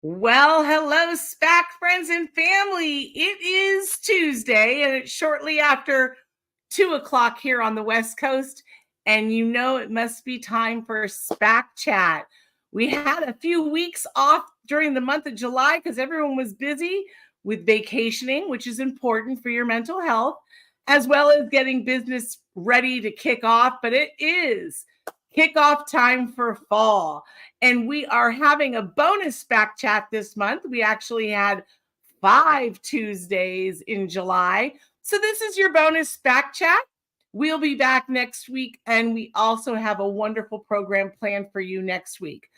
Well, hello, SPAC friends and family. It is Tuesday, and it's shortly after 2 o'clock here on the West Coast. And you know it must be time for SPAC chat. We had a few weeks off during the month of July because everyone was busy with vacationing, which is important for your mental health, as well as getting business ready to kick off. But it is kickoff time for fall. And we are having a bonus SPAC chat this month. We actually had 5 Tuesdays in July. So this is your bonus SPAC chat. We'll be back next week, and we also have a wonderful program planned for you next week.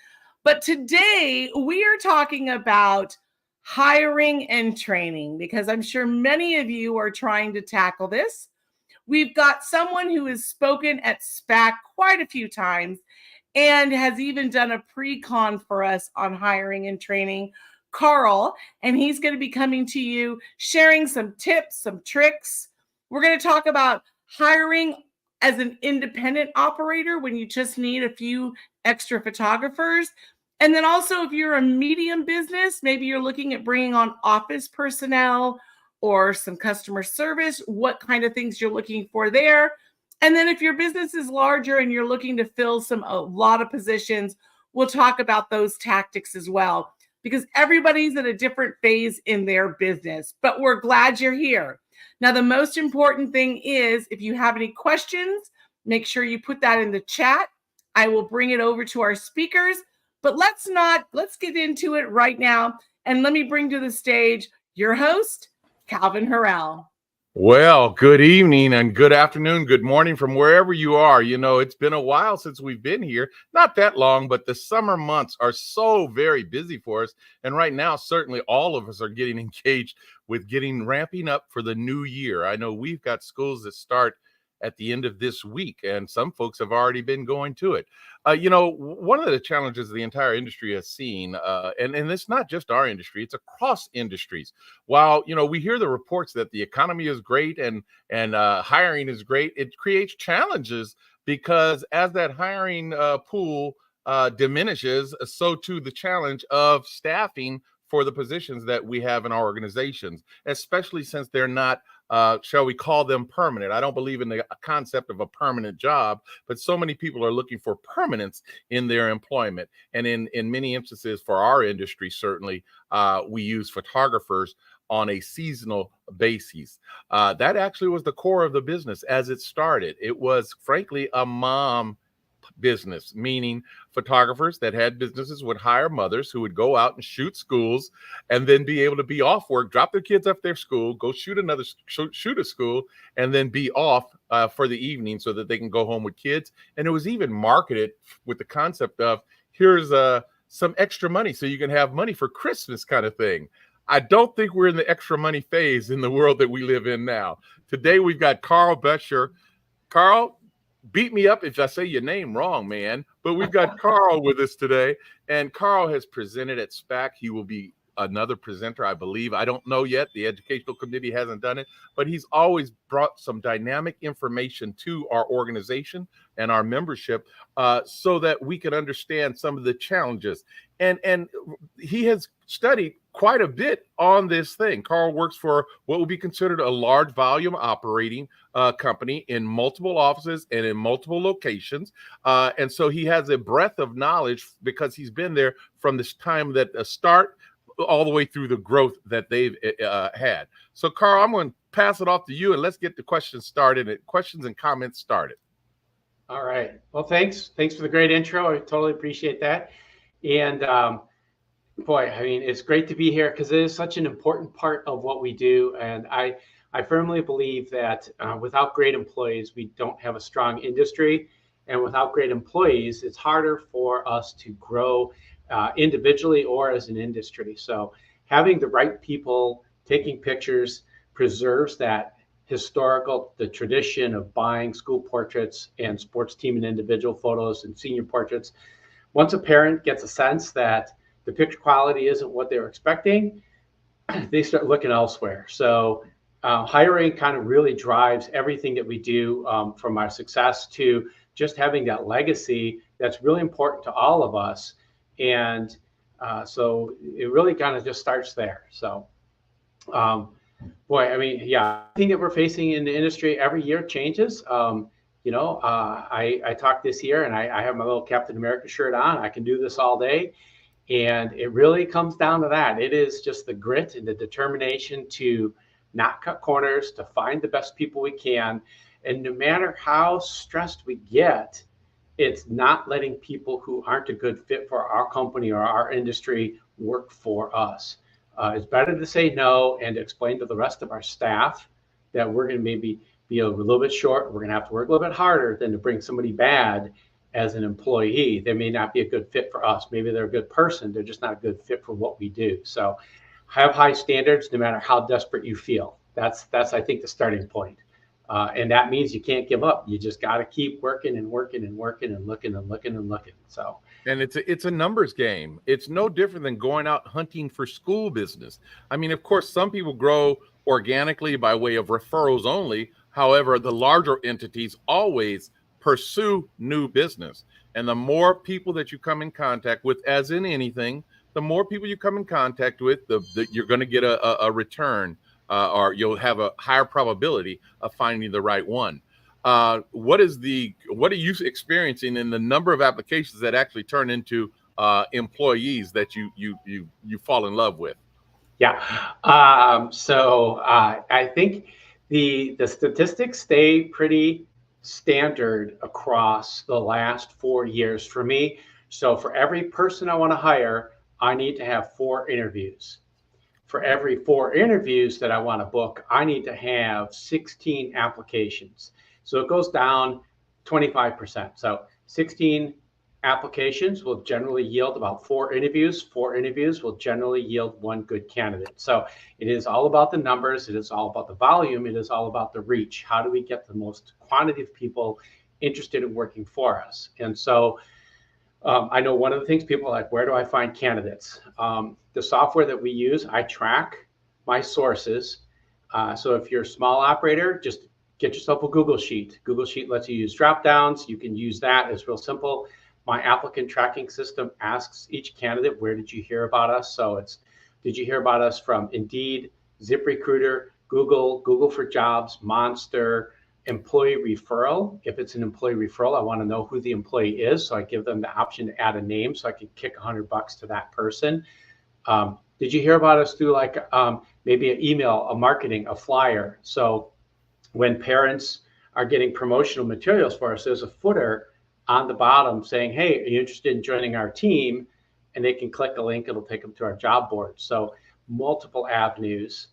But today we are talking about hiring and training because I'm sure many of you are trying to tackle this. We've got someone who has spoken at SPAC quite a few times and has even done a pre-con for us on hiring and training, Carl, and he's going to be coming to you, sharing some tips, some tricks. We're going to talk about hiring as an independent operator when you just need a few extra photographers. And then also if you're a medium business, maybe you're looking at bringing on office personnel or some customer service, what kind of things you're looking for there. And then if your business is larger and you're looking to fill a lot of positions, we'll talk about those tactics as well, because everybody's at a different phase in their business, but we're glad you're here. Now, the most important thing is if you have any questions, make sure you put that in the chat. I will bring it over to our speakers, but let's get into it right now. And let me bring to the stage your host, Calvin Harrell. Well, good evening and good afternoon, good morning from wherever you are. You know, it's been a while since we've been here, not that long, but the summer months are so very busy for us. And right now, certainly all of us are getting engaged with ramping up for the new year. I know we've got schools that start at the end of this week, and some folks have already been going to it. One of the challenges the entire industry has seen, and it's not just our industry, it's across industries. While, we hear the reports that the economy is great and hiring is great, it creates challenges because as that hiring pool diminishes, so too the challenge of staffing for the positions that we have in our organizations, especially since they're not shall we call them permanent. I don't believe in the concept of a permanent job, but so many people are looking for permanence in their employment. And in many instances for our industry, certainly, we use photographers on a seasonal basis. That actually was the core of the business as it started. It was, frankly, a mom business, meaning photographers that had businesses would hire mothers who would go out and shoot schools and then be able to be off work, drop their kids off their school, go shoot a school, and then be off for the evening so that they can go home with kids. And it was even marketed with the concept of here's some extra money so you can have money for Christmas kind of thing. I don't think we're in the extra money phase in the world that we live in now. Today, we've got Carl Bescher. Carl, beat me up if I say your name wrong, man. But we've got Carl with us today. And Carl has presented at SPAC. He will be another presenter, I believe. I don't know yet. The educational committee hasn't done it. But he's always brought some dynamic information to our organization and our membership so that we can understand some of the challenges. And he has studied quite a bit on this thing. Carl works for what would be considered a large volume operating company in multiple offices and in multiple locations. And so he has a breadth of knowledge because he's been there from this time that start all the way through the growth that they've had. So Carl, I'm going to pass it off to you and let's get the questions and comments started. All right. Well, thanks for the great intro. I totally appreciate that. And boy, I mean, it's great to be here because it is such an important part of what we do. And I firmly believe that without great employees, we don't have a strong industry. And without great employees, it's harder for us to grow individually or as an industry. So having the right people taking pictures preserves that the tradition of buying school portraits and sports team and individual photos and senior portraits. Once a parent gets a sense that the picture quality isn't what they're expecting, they start looking elsewhere. So hiring kind of really drives everything that we do, from our success to just having that legacy that's really important to all of us. And So it really kind of just starts there. So, boy, I mean, yeah, I think that we're facing in the industry every year changes. I talked this year and I have my little Captain America shirt on. I can do this all day. And it really comes down to that. It is just the grit and the determination to not cut corners, to find the best people we can. And no matter how stressed we get, it's not letting people who aren't a good fit for our company or our industry work for us. It's better to say no and explain to the rest of our staff that we're going to maybe be a little bit short. We're going to have to work a little bit harder than to bring somebody bad as an employee. They may not be a good fit for us. Maybe they're a good person. They're just not a good fit for what we do. So have high standards no matter how desperate you feel. That's I think, the starting point. And that means you can't give up. You just got to keep working and working and working and looking and looking and looking. So, and it's a numbers game. It's no different than going out hunting for school business. I mean, of course, some people grow organically by way of referrals only. However, the larger entities always pursue new business. And the more people that you come in contact with, as in anything, the more people you come in contact with, you're going to get a return, or you'll have a higher probability of finding the right one. What are you experiencing in the number of applications that actually turn into employees that you fall in love with? Yeah. I think the statistics stay pretty standard across the last 4 years for me. So for every person I want to hire, I need to have 4 interviews. For every 4 interviews that I want to book, I need to have 16 applications. So it goes down 25%. So 16 applications will generally yield about 4 interviews. 4 interviews will generally yield 1 good candidate. So it is all about the numbers. It is all about the volume. It is all about the reach. How do we get the most quantity of people interested in working for us? And so I know one of the things people are like, where do I find candidates? The software that we use, I track my sources. So if you're a small operator, just get yourself a Google Sheet. Google Sheet lets you use drop downs. You can use that. It's real simple. My applicant tracking system asks each candidate, where did you hear about us? So it's, did you hear about us from Indeed, ZipRecruiter, Google for Jobs, Monster, employee referral? If it's an employee referral, I want to know who the employee is. So I give them the option to add a name so I can kick $100 to that person. Did you hear about us through maybe an email, a marketing, a flyer? So when parents are getting promotional materials for us, there's a footer on the bottom saying, hey, are you interested in joining our team? And they can click a link, it'll take them to our job board. So multiple avenues.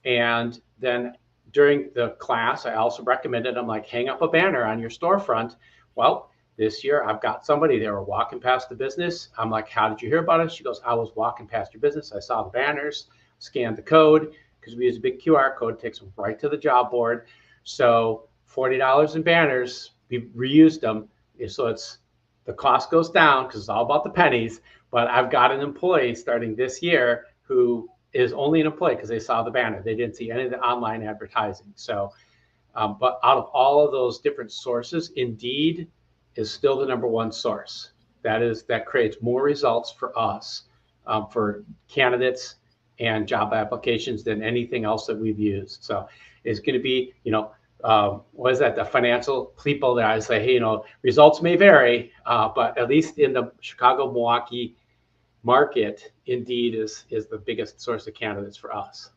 And then during the class, I also recommended, I'm like, hang up a banner on your storefront. Well, this year I've got somebody, they were walking past the business. I'm like, how did you hear about us? She goes, I was walking past your business. I saw the banners, scanned the code, because we use a big QR code, takes them right to the job board. So $40 in banners, we reused them. So it's, the cost goes down because it's all about the pennies. But I've got an employee starting this year who is only an employee because they saw the banner. They didn't see any of the online advertising. So, but out of all of those different sources, Indeed is still the #1 source. That creates more results for us, for candidates and job applications than anything else that we've used. So it's going to be, what is that? The financial people that I say, hey, results may vary, but at least in the Chicago, Milwaukee market, Indeed is the biggest source of candidates for us.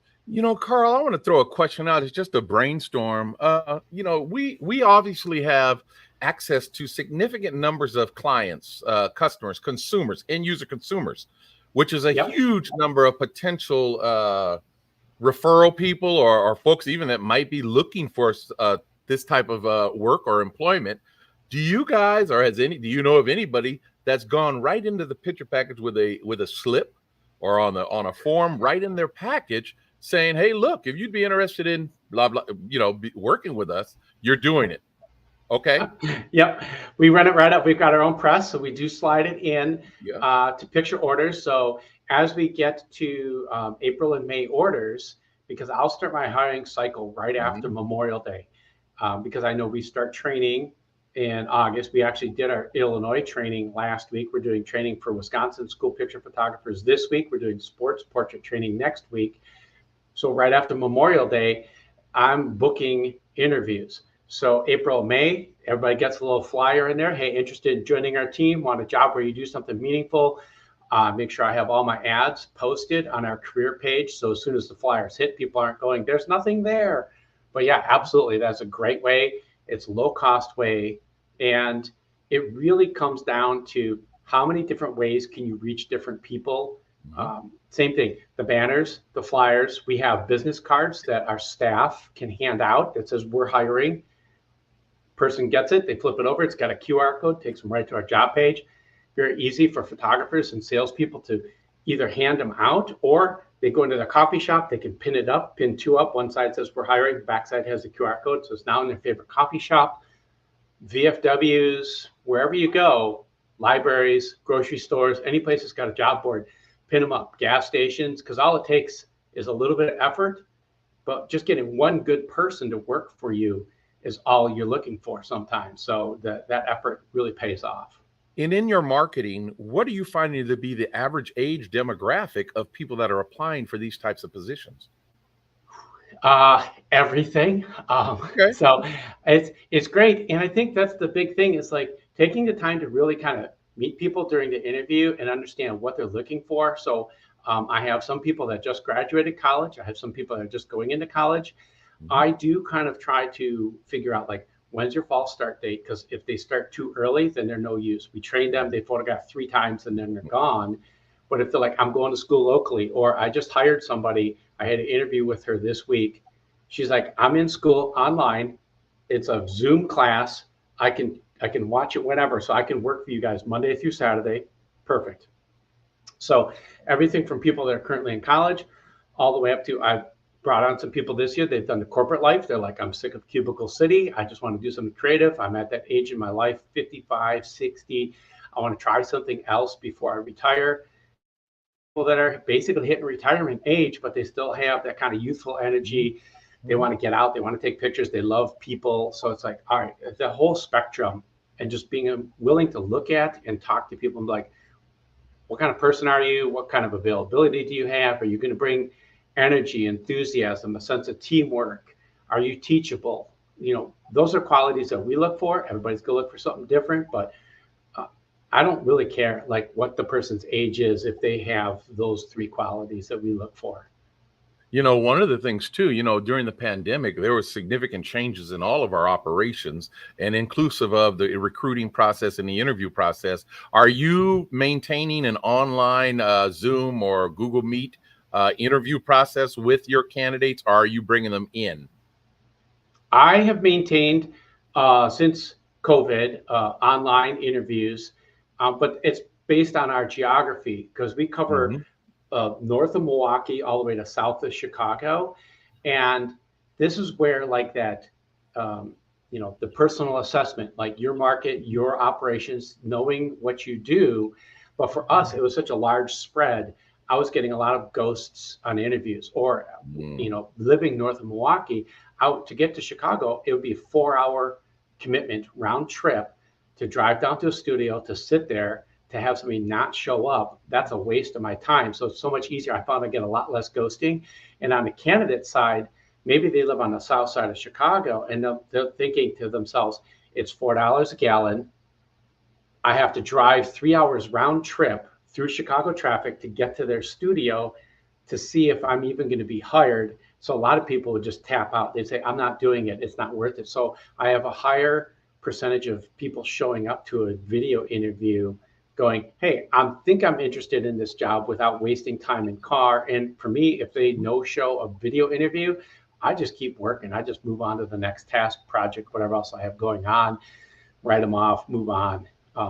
Carl, I want to throw a question out. It's just a brainstorm. We obviously have access to significant numbers of clients, customers, consumers, end user consumers, which is a huge number of potential referral people or folks even that might be looking for this type of work or employment. Do you guys, or do you know of anybody that's gone right into the picture package with a slip or on a form right in their package saying, hey, look, if you'd be interested in blah, blah, working with us, you're doing it. Okay. Yep. We run it right up. We've got our own press, so we do slide it in to picture orders. So as we get to April and May orders, because I'll start my hiring cycle right after Memorial Day, because I know we start training in August. We actually did our Illinois training last week. We're doing training for Wisconsin school picture photographers this week. We're doing sports portrait training next week. So right after Memorial Day, I'm booking interviews. So April, May, everybody gets a little flyer in there. Hey, interested in joining our team, want a job where you do something meaningful. Make sure I have all my ads posted on our career page. So as soon as the flyers hit, people aren't going, there's nothing there. But yeah, absolutely. That's a great way. It's low cost way. And it really comes down to how many different ways can you reach different people. Same thing, the banners, the flyers. We have business cards that our staff can hand out that says we're hiring. Person gets it, they flip it over. It's got a QR code, takes them right to our job page. Very easy for photographers and salespeople to either hand them out, or they go into their coffee shop. They can pin it up, pin two up. One side says we're hiring, the back side has a QR code. So it's now in their favorite coffee shop, VFWs, wherever you go, libraries, grocery stores, any place that's got a job board, pin them up, gas stations, because all it takes is a little bit of effort, but just getting one good person to work for you is all you're looking for sometimes. So that effort really pays off. And in your marketing, what are you finding to be the average age demographic of people that are applying for these types of positions? Everything. Okay. So it's great. And I think that's the big thing, is like taking the time to really kind of meet people during the interview and understand what they're looking for. So I have some people that just graduated college. I have some people that are just going into college. I do kind of try to figure out, like, when's your fall start date? Because if they start too early, then they're no use. We train them, they photograph 3 times and then they're gone. But if they're like, I'm going to school locally, or I just hired somebody, I had an interview with her this week. She's like, I'm in school online. It's a Zoom class. I can watch it whenever, so I can work for you guys Monday through Saturday. Perfect. So everything from people that are currently in college all the way up to, I've brought on some people this year. They've done the corporate life. They're like, I'm sick of cubicle city. I just want to do something creative. I'm at that age in my life, 55, 60. I want to try something else before I retire. People that are basically hitting retirement age, but they still have that kind of youthful energy. They want to get out. They want to take pictures. They love people. So it's like, all right, the whole spectrum, and just being willing to look at and talk to people and be like, what kind of person are you? What kind of availability do you have? Are you going to bring energy, enthusiasm, a sense of teamwork? Are you teachable? You know, those are qualities that we look for. Everybody's going to look for something different, but I don't really care like what the person's age is if they have those 3 qualities that we look for. You know, one of the things too, you know, during the pandemic, there were significant changes in all of our operations, and inclusive of the recruiting process and the interview process. Are you maintaining an online Zoom or Google Meet interview process with your candidates, or are you bringing them in? I have maintained since COVID online interviews, but it's based on our geography, because we cover north of Milwaukee all the way to south of Chicago. And this is where like that, you know, the personal assessment, like your market, your operations, knowing what you do. But for us, it was such a large spread. I was getting a lot of ghosts on interviews, or, you know, living north of Milwaukee, out to get to Chicago, it would be a 4-hour commitment round trip to drive down to a studio, to sit there, to have somebody not show up. That's a waste of my time. So it's so much easier. I found I get a lot less ghosting. And on the candidate side, maybe they live on the south side of Chicago, and they're thinking to themselves, it's $4 a gallon. I have to drive 3 hours round trip through Chicago traffic to get to their studio to see if I'm even going to be hired. So a lot of people would just tap out. They'd say, I'm not doing it. It's not worth it. So I have a higher percentage of people showing up to a video interview going, hey, I think I'm interested in this job, without wasting time in car. And for me, if they no-show a video interview, I just keep working. I just move on to the next task, project, whatever else I have going on, write them off, move on.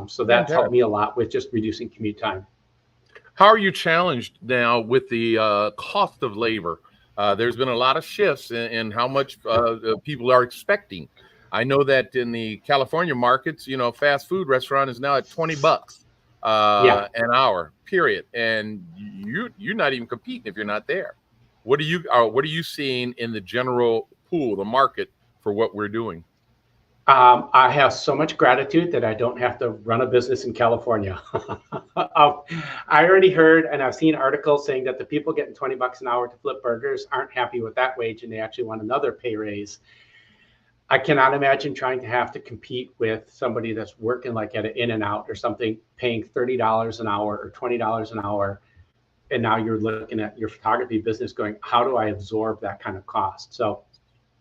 So that's helped me a lot with just reducing commute time. How are you challenged now with the cost of labor? There's been a lot of shifts in how much people are expecting. I know that in the California markets, you know, fast food restaurant is now at $20 an hour, period. And you're not even competing if you're not there. What are you seeing in the general pool, the market, for what we're doing? I have so much gratitude that I don't have to run a business in California. I already heard and I've seen articles saying that the people getting $20 an hour to flip burgers aren't happy with that wage and they actually want another pay raise. I cannot imagine trying to have to compete with somebody that's working like at an In-N-Out or something, paying $30 an hour or $20 an hour. And now you're looking at your photography business going, how do I absorb that kind of cost? So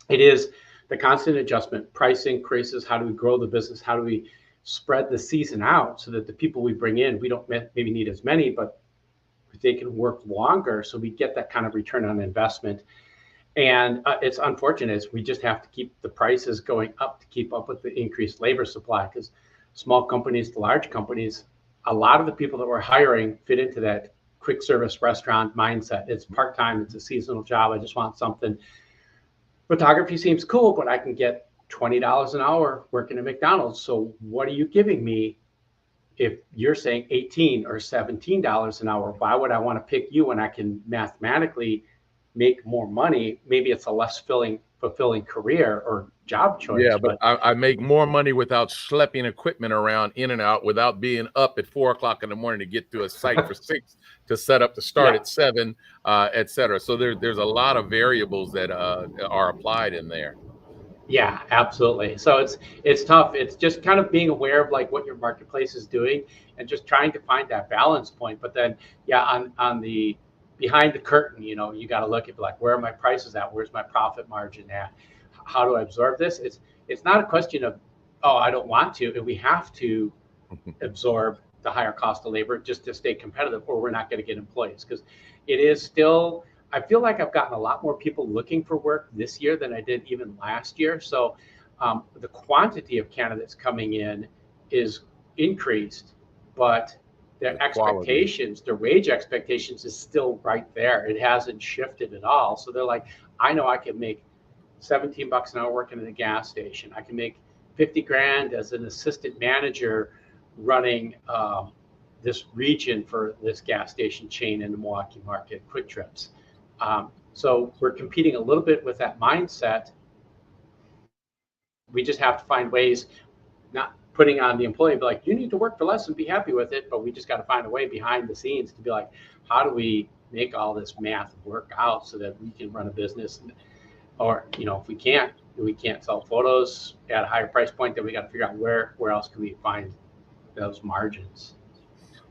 it is the constant adjustment, price increases. How do we grow the business? How do we spread the season out so that the people we bring in, we don't maybe need as many, but they can work longer so we get that kind of return on investment. And it's unfortunate is we just have to keep the prices going up to keep up with the increased labor supply, because small companies to large companies, a lot of the people that we're hiring fit into that quick service restaurant mindset. It's part-time, it's a seasonal job. I just want something. Photography seems cool, but I can get $20 an hour working at McDonald's. So what are you giving me if you're saying $18 or $17 an hour? Why would I want to pick you when I can mathematically make more money? Maybe it's a less fulfilling career or job choice. Yeah, but I make more money without schlepping equipment around in and out, without being up at 4 o'clock in the morning to get to a site for 6 to set up to start at 7, et cetera. So there's a lot of variables that are applied in there. Yeah, absolutely. So it's tough. It's just kind of being aware of like what your marketplace is doing and just trying to find that balance point. But then, on the behind the curtain, you got to look at like, where are my prices at? Where's my profit margin at? How do I absorb this? It's not a question of, oh, I don't want to. We have to absorb the higher cost of labor just to stay competitive, or we're not going to get employees, because it is still. I feel like I've gotten a lot more people looking for work this year than I did even last year. So the quantity of candidates coming in is increased, but their expectations, their wage expectations is still right there. It hasn't shifted at all. So they're like, I know I can make $17 an hour working at a gas station. I can make 50 grand as an assistant manager running this region for this gas station chain in the Milwaukee market, Quick Trips. So we're competing a little bit with that mindset. We just have to find ways, not putting on the employee, but like, you need to work for less and be happy with it. But we just got to find a way behind the scenes to be like, how do we make all this math work out so that we can run a business? Or, if we can't sell photos at a higher price point, then we got to figure out where else can we find those margins.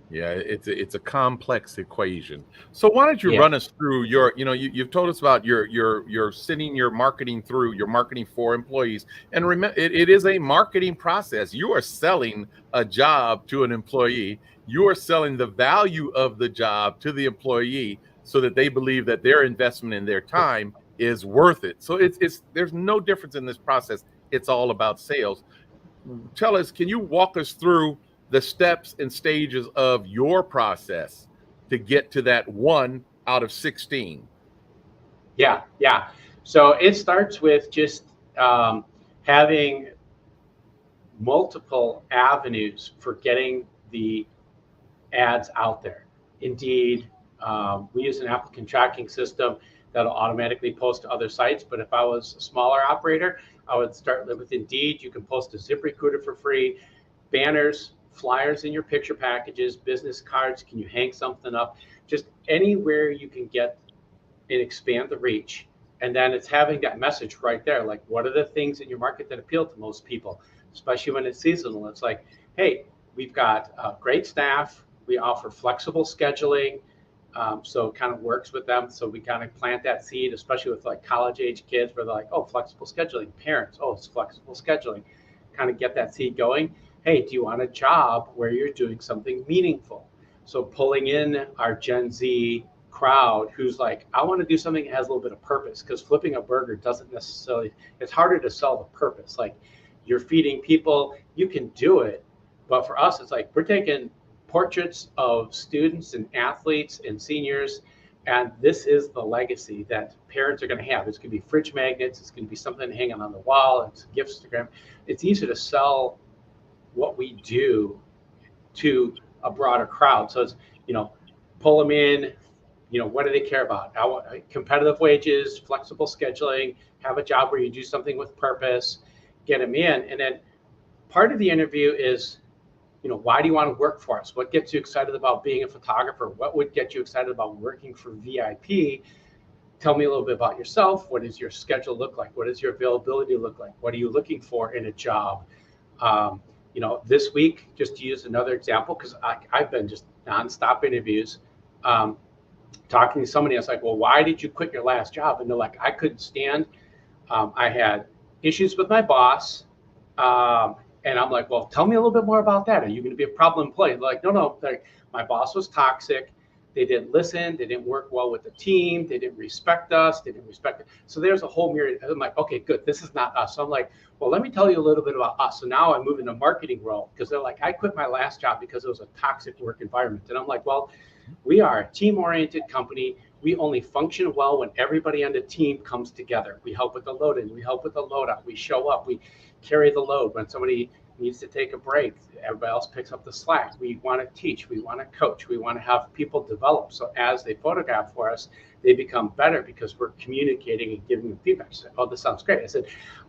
Yeah, it's a complex equation. So why don't you run us through your, you've told us about your sending your marketing through, your marketing for employees. And remember, it is a marketing process. You are selling a job to an employee. You are selling the value of the job to the employee so that they believe that their investment in their time is worth it. So there's no difference in this process. It's all about sales. Tell us, can you walk us through the steps and stages of your process to get to that 1 out of 16? Yeah. So it starts with just having multiple avenues for getting the ads out there. Indeed, we use an applicant tracking system that'll automatically post to other sites. But if I was a smaller operator, I would start with Indeed. You can post to ZipRecruiter for free, banners, flyers in your picture packages, business cards. Can you hang something up? Just anywhere you can get and expand the reach. And then it's having that message right there. Like, what are the things in your market that appeal to most people, especially when it's seasonal? It's like, hey, we've got great staff. We offer flexible scheduling. So it kind of works with them. So we kind of plant that seed, especially with like college age kids where they're like, oh, flexible scheduling. Parents, oh, it's flexible scheduling. Kind of get that seed going. Hey, do you want a job where you're doing something meaningful? So pulling in our Gen Z crowd who's like, I want to do something that has a little bit of purpose, because flipping a burger doesn't necessarily, it's harder to sell the purpose. Like, you're feeding people, you can do it. But for us, it's like, we're taking portraits of students and athletes and seniors, and this is the legacy that parents are going to have. It's going to be fridge magnets. It's going to be something hanging on the wall. It's Gifstagram. It's easy to sell what we do to a broader crowd. So it's, pull them in, what do they care about? I want competitive wages, flexible scheduling, have a job where you do something with purpose. get them in. And then part of the interview is, why do you want to work for us? What gets you excited about being a photographer? What would get you excited about working for VIP? Tell me a little bit about yourself. What does your schedule look like? What does your availability look like? What are you looking for in a job? This week, just to use another example, because I've been just nonstop interviews, talking to somebody. I was like, well, why did you quit your last job? And they're like, I couldn't stand. I had issues with my boss. And I'm like, well, tell me a little bit more about that. Are you going to be a problem employee? They're like, no. Like, my boss was toxic. They didn't listen. They didn't work well with the team. They didn't respect us. They didn't respect it. So there's a whole myriad. I'm like, okay, good. This is not us. So I'm like, well, let me tell you a little bit about us. So now I move into marketing role, because they're like, I quit my last job because it was a toxic work environment. And I'm like, well, we are a team-oriented company. We only function well when everybody on the team comes together. We help with the load in. We help with the load out. We show up. We carry the load. When somebody needs to take a break, everybody else picks up the slack. We want to teach. We want to coach. We want to have people develop. So as they photograph for us, they become better because we're communicating and giving them feedback. She said, oh, this sounds great. I said,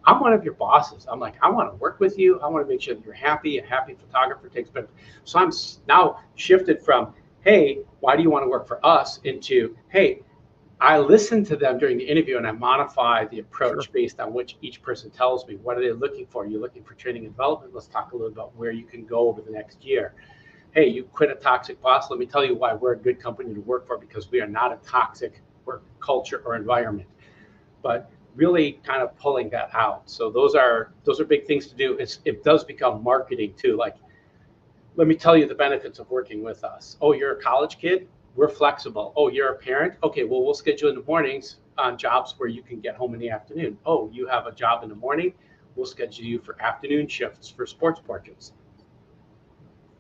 I'm one of your bosses. I'm like, I want to work with you. I want to make sure that you're happy. A happy photographer takes better. So I'm now shifted from, hey, why do you want to work for us, into, hey, I listen to them during the interview and I modify the approach based on which each person tells me. What are they looking for? Are you looking for training and development? Let's talk a little about where you can go over the next year. Hey, you quit a toxic boss. Let me tell you why we're a good company to work for, because we are not a toxic work culture or environment. But really kind of pulling that out. So those are big things to do. It does become marketing too. Like, let me tell you the benefits of working with us. Oh, you're a college kid? We're flexible. Oh, you're a parent? Okay, well, we'll schedule in the mornings on jobs where you can get home in the afternoon. Oh, you have a job in the morning? We'll schedule you for afternoon shifts for sports portraits.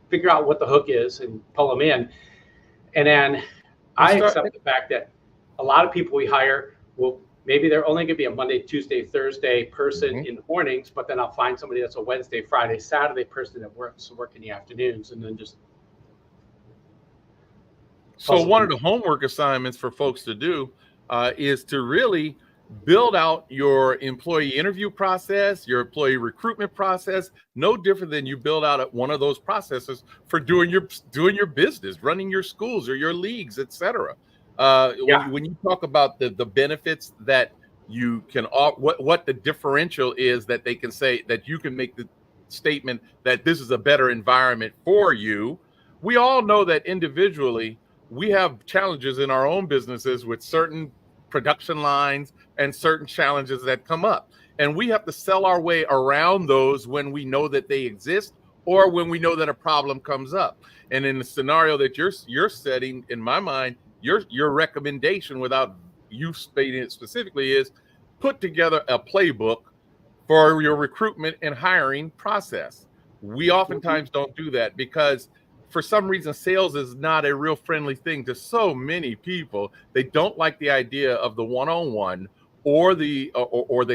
Figure out what the hook is and pull them in. And then I accept the fact that a lot of people we hire will, maybe they're only going to be a Monday, Tuesday, Thursday person in the mornings, but then I'll find somebody that's a Wednesday, Friday, Saturday person that work in the afternoons, and then just. So one of the homework assignments for folks to do is to really build out your employee interview process, your employee recruitment process, no different than you build out one of those processes for doing your business, running your schools or your leagues, etc. When you talk about the benefits that you can, what the differential is that they can say, that you can make the statement that this is a better environment for you. We all know that individually we have challenges in our own businesses with certain production lines and certain challenges that come up. And we have to sell our way around those when we know that they exist, or when we know that a problem comes up. And in the scenario that you're setting, in my mind, your recommendation, without you stating it specifically, is put together a playbook for your recruitment and hiring process. We oftentimes don't do that because for some reason, sales is not a real friendly thing to so many people. They don't like the idea of the one-on-one, or they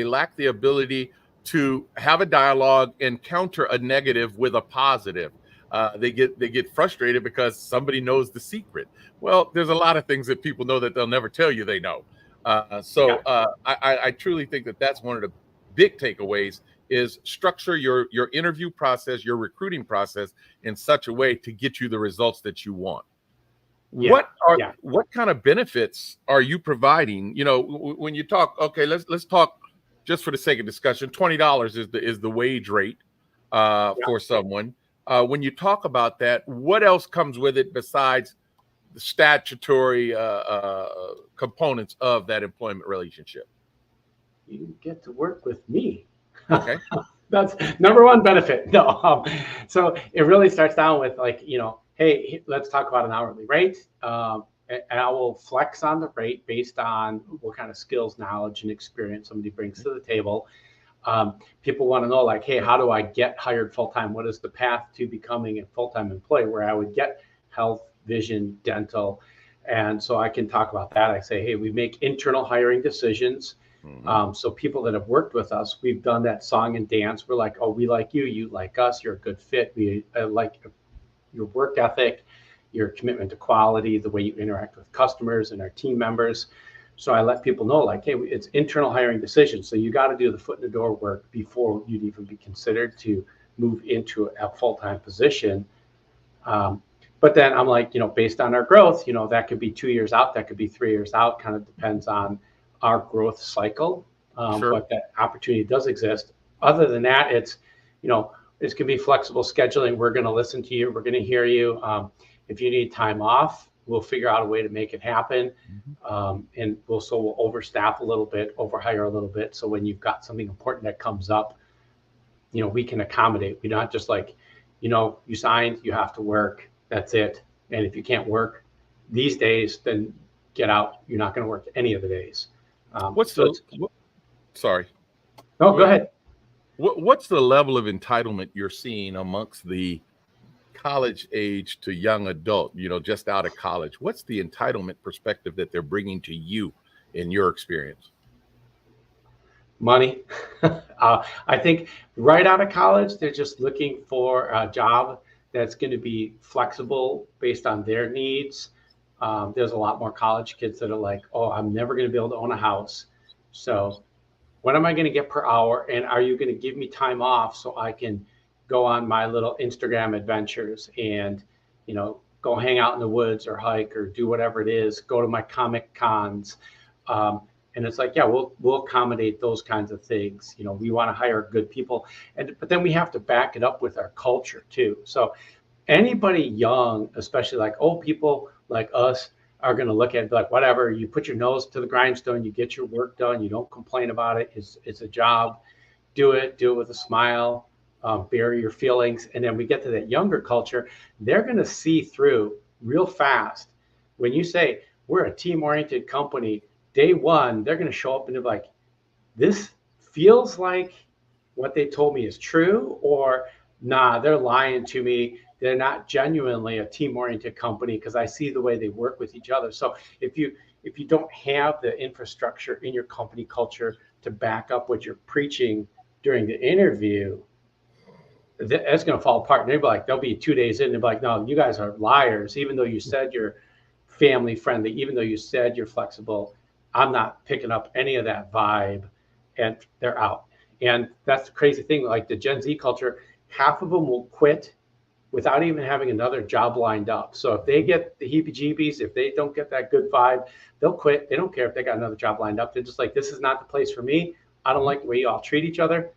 lack the ability to have a dialogue and counter a negative with a positive. They get frustrated because somebody knows the secret. Well, there's a lot of things that people know that they'll never tell you they know. I truly think that that's one of the big takeaways, is structure your interview process, your recruiting process in such a way to get you the results that you want. What kind of benefits are you providing? When you talk, okay, let's talk just for the sake of discussion. $20 is the wage rate for someone. When you talk about that, what else comes with it besides the statutory components of that employment relationship? You get to work with me. Okay. That's number one benefit. No. So it really starts down with, like, hey, let's talk about an hourly rate. And I will flex on the rate based on what kind of skills, knowledge, and experience somebody brings to the table. People want to know, like, hey, how do I get hired full-time? What is the path to becoming a full-time employee where I would get health, vision, dental? And so I can talk about that. I say, hey, we make internal hiring decisions. So people that have worked with us, we've done that song and dance. We're like, oh, we like you, you like us, you're a good fit. We like your work ethic, your commitment to quality, the way you interact with customers and our team members. So I let people know, like, hey, it's internal hiring decisions. So you got to do the foot in the door work before you'd even be considered to move into a full-time position. But then I'm like, based on our growth, that could be 2 years out, that could be 3 years out, kind of depends on our growth cycle. Sure. But that opportunity does exist. Other than that, it's, this can be flexible scheduling. We're going to listen to you. We're going to hear you. If you need time off, we'll figure out a way to make it happen. And we'll overstaff a little bit, overhire a little bit. So when you've got something important that comes up, we can accommodate. We're not just like, you signed, you have to work. That's it. And if you can't work these days, then get out. You're not going to work any of the days. Sorry. No, go ahead. What's the level of entitlement you're seeing amongst the college age to young adult, just out of college? What's the entitlement perspective that they're bringing to you in your experience? Money. I think right out of college, they're just looking for a job that's going to be flexible based on their needs. There's a lot more college kids that are like, oh, I'm never going to be able to own a house. So what am I going to get per hour? And are you going to give me time off so I can go on my little Instagram adventures and, go hang out in the woods or hike or do whatever it is, go to my comic cons. And it's like, yeah, we'll accommodate those kinds of things. We want to hire good people, but then we have to back it up with our culture too. So anybody young, especially like old people like us, are going to look at it and be like, whatever, you put your nose to the grindstone, you get your work done, you don't complain about it. It's a job. Do it with a smile, bury your feelings. And then we get to that younger culture, they're going to see through real fast. When you say we're a team-oriented company, day one, they're going to show up and they're like, this feels like what they told me is true, or nah, they're lying to me. They're not genuinely a team-oriented company because I see the way they work with each other. So if you don't have the infrastructure in your company culture to back up what you're preaching during the interview, that's going to fall apart. And they'll be 2 days in, and they'll be like, no, you guys are liars. Even though you said you're family friendly, even though you said you're flexible, I'm not picking up any of that vibe, and they're out. And that's the crazy thing. Like the Gen Z culture, half of them will quit without even having another job lined up. So if they get the heebie-jeebies, if they don't get that good vibe, they'll quit. They don't care if they got another job lined up. They're just like, this is not the place for me. I don't like the way you all treat each other.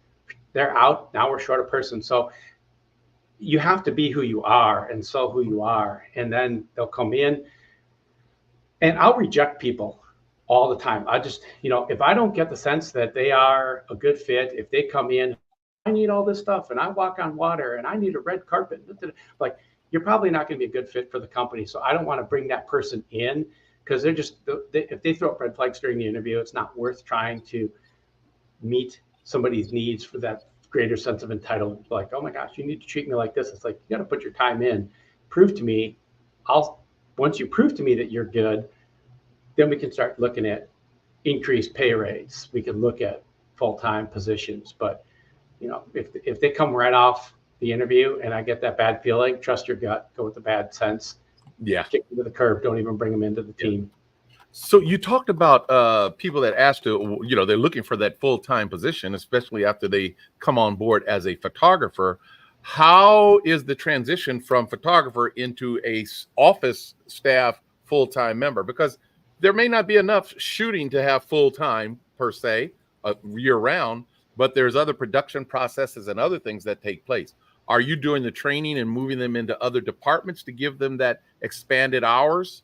They're out. Now we're short a person. So you have to be who you are and sell who you are. And then they'll come in, and I'll reject people all the time. I just, if I don't get the sense that they are a good fit, if they come in, I need all this stuff and I walk on water and I need a red carpet, like, you're probably not going to be a good fit for the company. So I don't want to bring that person in, because if they throw up red flags during the interview, it's not worth trying to meet somebody's needs for that greater sense of entitlement. Like, oh my gosh, you need to treat me like this. It's like, you got to put your time in, prove to me. Once you prove to me that you're good, then we can start looking at increased pay rates. We can look at full-time positions. But if they come right off the interview and I get that bad feeling, trust your gut, go with the bad sense. Yeah. Kick them to the curb. Don't even bring them into the team. So you talked about people that asked to, they're looking for that full-time position, especially after they come on board as a photographer. How is the transition from photographer into a office staff full-time member? Because there may not be enough shooting to have full-time per se, year-round, but there's other production processes and other things that take place. Are you doing the training and moving them into other departments to give them that expanded hours?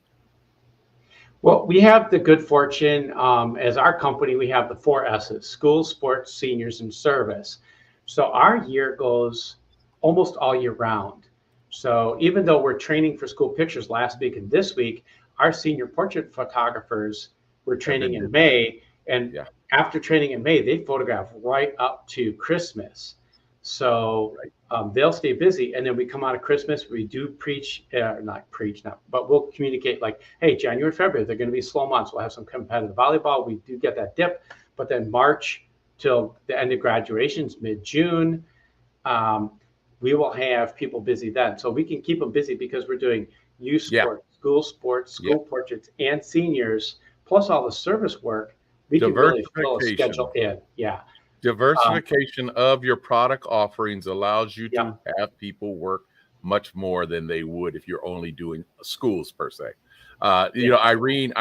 Well, we have the good fortune, as our company, we have the 4 S's: school, sports, seniors, and service. So our year goes almost all year round. So even though we're training for school pictures last week and this week, our senior portrait photographers were training in May. And after training in May, they photograph right up to Christmas. So they'll stay busy. And then we come out of Christmas, we do but we'll communicate like, hey, January, February, they're going to be slow months. We'll have some competitive volleyball. We do get that dip. But then March till the end of graduations, mid-June, we will have people busy then. So we can keep them busy because we're doing youth sports, school portraits, and seniors, plus all the service work, we can really fill a schedule in. Yeah. Diversification of your product offerings allows you Yeah. to have people work much more than they would if you're only doing schools per se. You know, Irene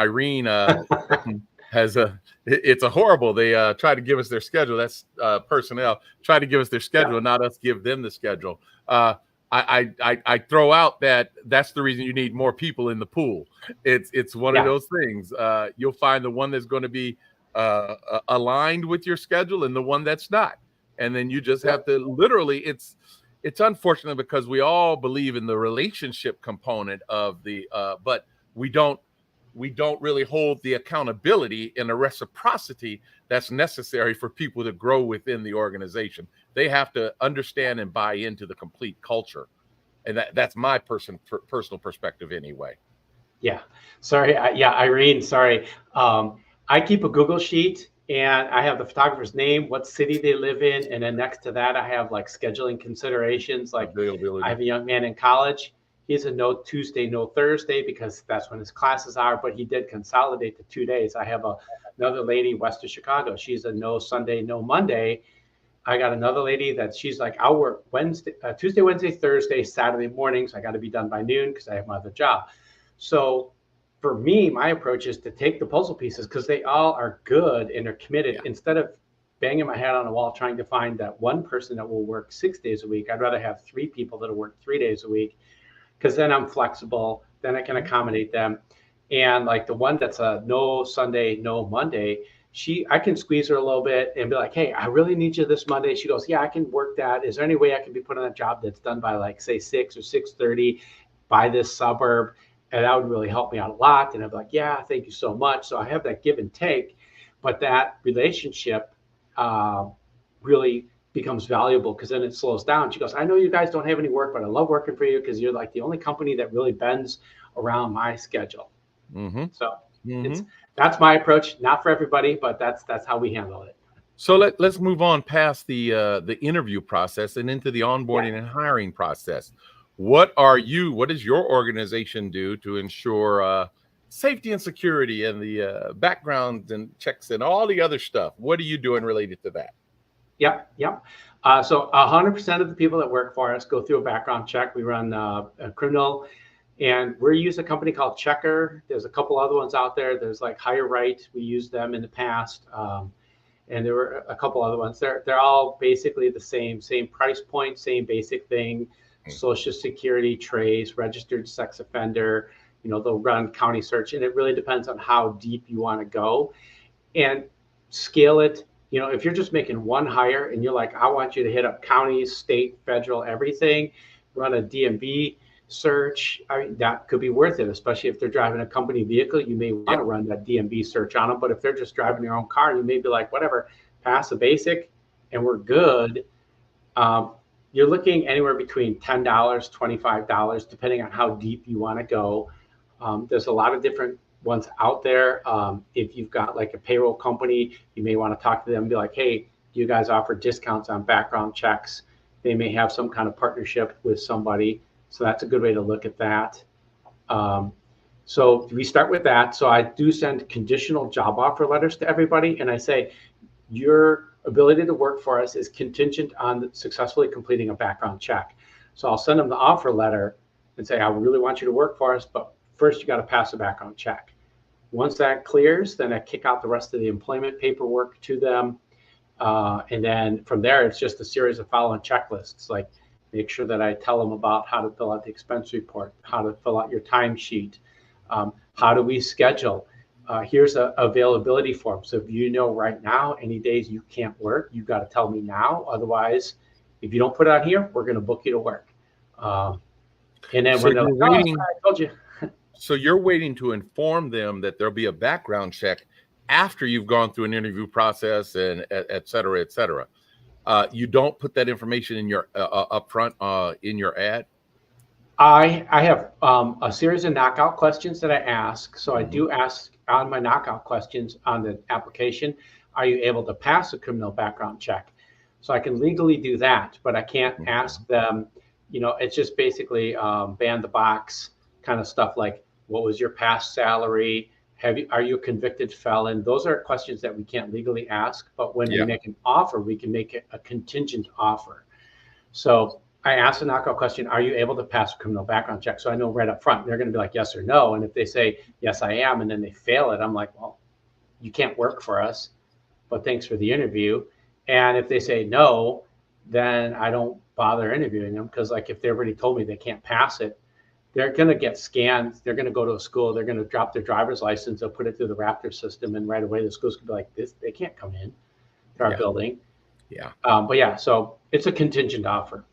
has it's a horrible. They try to give us their schedule. That's personnel try to give us their schedule, not us give them the schedule. I throw out that's the reason you need more people in the pool. It's one of those things. You'll find the one that's going to be aligned with your schedule and the one that's not, and then you just have to literally. It's unfortunate because we all believe in the relationship component of the, but we don't really hold the accountability and the reciprocity that's necessary for people to grow within the organization. They have to understand and buy into the complete culture, and that's my personal perspective anyway. Yeah. Sorry. Irene, sorry. I keep a Google sheet and I have the photographer's name, what city they live in. And then next to that, I have like scheduling considerations. Like I have a young man in college. He's a no Tuesday, no Thursday, because that's when his classes are, but he did consolidate the 2 days. I have another lady west of Chicago. She's a no Sunday, no Monday. I got another lady that she's like, I'll work Tuesday, Wednesday, Thursday, Saturday mornings. I got to be done by noon because I have my other job. So for me, my approach is to take the puzzle pieces because they all are good and are committed. Instead of banging my head on the wall trying to find that one person that will work 6 days a week, I'd rather have 3 people that will work 3 days a week, because then I'm flexible, then I can accommodate them. And like the one that's a no Sunday, no Monday, I can squeeze her a little bit and be like, hey, I really need you this Monday. She goes, yeah, I can work that. Is there any way I can be put on a job that's done by like say 6 or 6:30 by this suburb? And that would really help me out a lot. And I'd be like, yeah, thank you so much. So I have that give and take, but that relationship really becomes valuable because then it slows down. She goes, I know you guys don't have any work, but I love working for you because you're like the only company that really bends around my schedule. So that's my approach. Not for everybody, but that's how we handle it. So let's move on past the interview process and into the onboarding and hiring process. What does your organization do to ensure safety and security and the background and checks and all the other stuff? What are you doing related to that? Yep. So 100% of the people that work for us go through a background check. We run a criminal, and we use a company called Checker. There's a couple other ones out there. There's like Hire Right. We used them in the past. And there were a couple other ones. They're all basically the same price point, same basic thing. Social Security, trace, registered sex offender. They'll run county search, and it really depends on how deep you want to go and scale it. If you're just making one hire and you're like, I want you to hit up counties, state, federal, everything, run a DMV search, that could be worth it, especially if they're driving a company vehicle. You may want to run that DMV search on them, but if they're just driving their own car, you may be like, whatever, pass the basic and we're good. You're looking anywhere between $10, $25, depending on how deep you want to go. There's a lot of different ones out there. If you've got like a payroll company, you may want to talk to them and be like, hey, do you guys offer discounts on background checks? They may have some kind of partnership with somebody. So that's a good way to look at that. So we start with that. So I do send conditional job offer letters to everybody. And I say, your ability to work for us is contingent on successfully completing a background check. So I'll send them the offer letter and say, I really want you to work for us, but first you got to pass a background check. Once that clears, then I kick out the rest of the employment paperwork to them. And then from there, it's just a series of following checklists, like make sure that I tell them about how to fill out the expense report, how to fill out your timesheet, how do we schedule. Here's a availability form. So if right now, any days you can't work, you've got to tell me now. Otherwise, if you don't put it out here, we're going to book you to work. And then So when they're like, waiting, I told you. So you're waiting to inform them that there'll be a background check after you've gone through an interview process and et cetera, et cetera. You don't put that information in your upfront in your ad? I have a series of knockout questions that I ask. So I do ask on my knockout questions on the application, are you able to pass a criminal background check? So I can legally do that, but I can't ask them, it's just basically ban the box kind of stuff like, what was your past salary? Are you a convicted felon? Those are questions that we can't legally ask, but when we Yeah. make an offer, we can make it a contingent offer. So I asked a knockout question, are you able to pass a criminal background check? So I know right up front, they're going to be like, yes or no. And if they say, yes, I am, and then they fail it, I'm like, well, you can't work for us, but thanks for the interview. And if they say no, then I don't bother interviewing them, because like if they already told me they can't pass it, they're going to get scanned. They're going to go to a school. They're going to drop their driver's license. They'll put it through the Raptor system, and right away the school's going to be like, this, they can't come in to our building. Yeah. But yeah, so it's a contingent offer.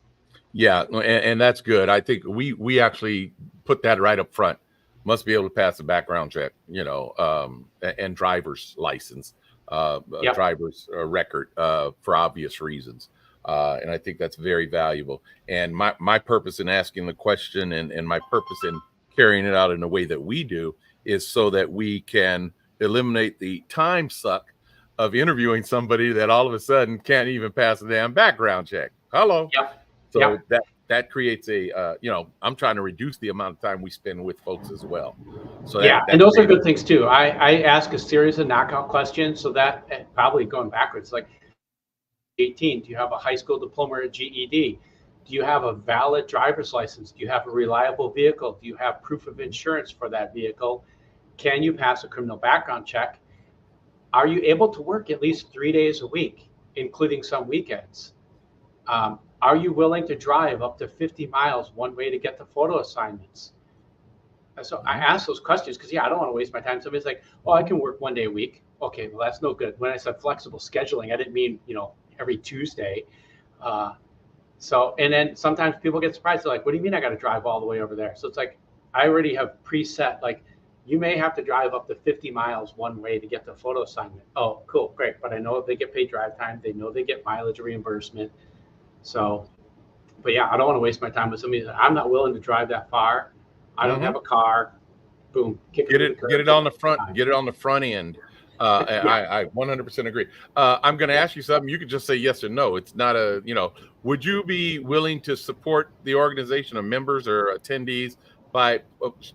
Yeah, and that's good. I think we actually put that right up front. Must be able to pass a background check, and driver's license, driver's record, for obvious reasons. And I think that's very valuable. And my purpose in asking the question and my purpose in carrying it out in the way that we do is so that we can eliminate the time suck of interviewing somebody that all of a sudden can't even pass a damn background check. Hello. Yep. So that creates a, I'm trying to reduce the amount of time we spend with folks as well. So and those are good things too. I ask a series of knockout questions, so that probably going backwards, like 18, do you have a high school diploma or a GED? Do you have a valid driver's license? Do you have a reliable vehicle? Do you have proof of insurance for that vehicle? Can you pass a criminal background check? Are you able to work at least 3 days a week, including some weekends? Are you willing to drive up to 50 miles one way to get the photo assignments? So I ask those questions because, I don't want to waste my time. Somebody's like, oh, I can work 1 day a week. Okay, well, that's no good. When I said flexible scheduling, I didn't mean, every Tuesday. And then sometimes people get surprised. They're like, what do you mean I got to drive all the way over there? So it's like, I already have preset, like, you may have to drive up to 50 miles one way to get the photo assignment. Oh, cool, great. But I know they get paid drive time. They know they get mileage reimbursement. So, but I don't want to waste my time with somebody that I'm not willing to drive that far. I don't have a car. Boom. Get it on the front. Get it on the front end. I 100% agree. I'm going to ask you something. You could just say yes or no. It's not a, would you be willing to support the organization of members or attendees by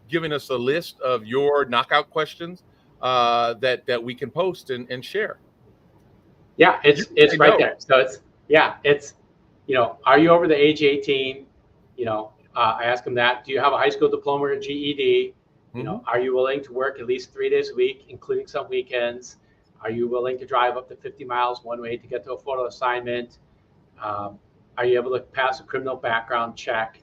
giving us a list of your knockout questions that we can post and share? Yeah, it's right there. So it's, are you over the age of 18? I ask them that. Do you have a high school diploma or a GED? Are you willing to work at least 3 days a week, including some weekends? Are you willing to drive up to 50 miles one way to get to a photo assignment? Are you able to pass a criminal background check?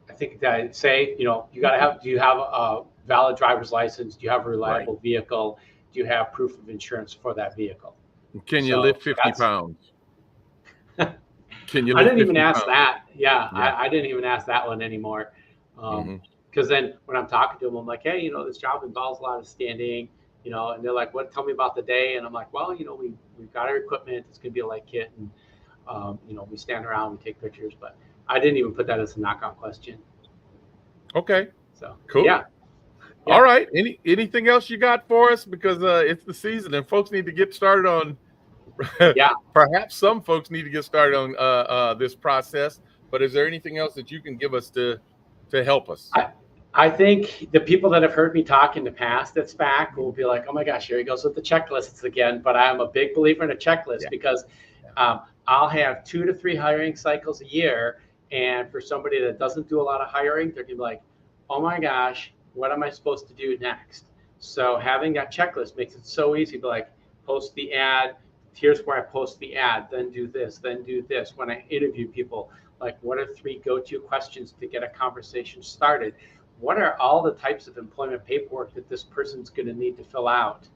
I think that I'd say, you got to have, do you have a valid driver's license? Do you have a reliable vehicle? Do you have proof of insurance for that vehicle? Can you lift 50 pounds? Can you lift I didn't even 50 ask pounds? that. I didn't even ask that one anymore. Because then when I'm talking to them, I'm like, hey, this job involves a lot of standing, and they're like, what, tell me about the day. And I'm like, well, we've got our equipment. It's going to be a light kit. And, we stand around, we take pictures, but I didn't even put that as a knockout question. Okay. So cool. Yeah. All right. Anything else you got for us? Because it's the season and folks need to get started on, perhaps some folks need to get started on this process, but is there anything else that you can give us to help us? I think the people that have heard me talk in the past at SPAC will be like, oh my gosh, here he goes with the checklists again. But I'm a big believer in a checklist because I'll have 2 to 3 hiring cycles a year. And for somebody that doesn't do a lot of hiring, they're gonna be like, oh my gosh, what am I supposed to do next? So having that checklist makes it so easy to like post the ad. Here's where I post the ad, then do this, then do this. When I interview people, like what are 3 go-to questions to get a conversation started? What are all the types of employment paperwork that this person's going to need to fill out?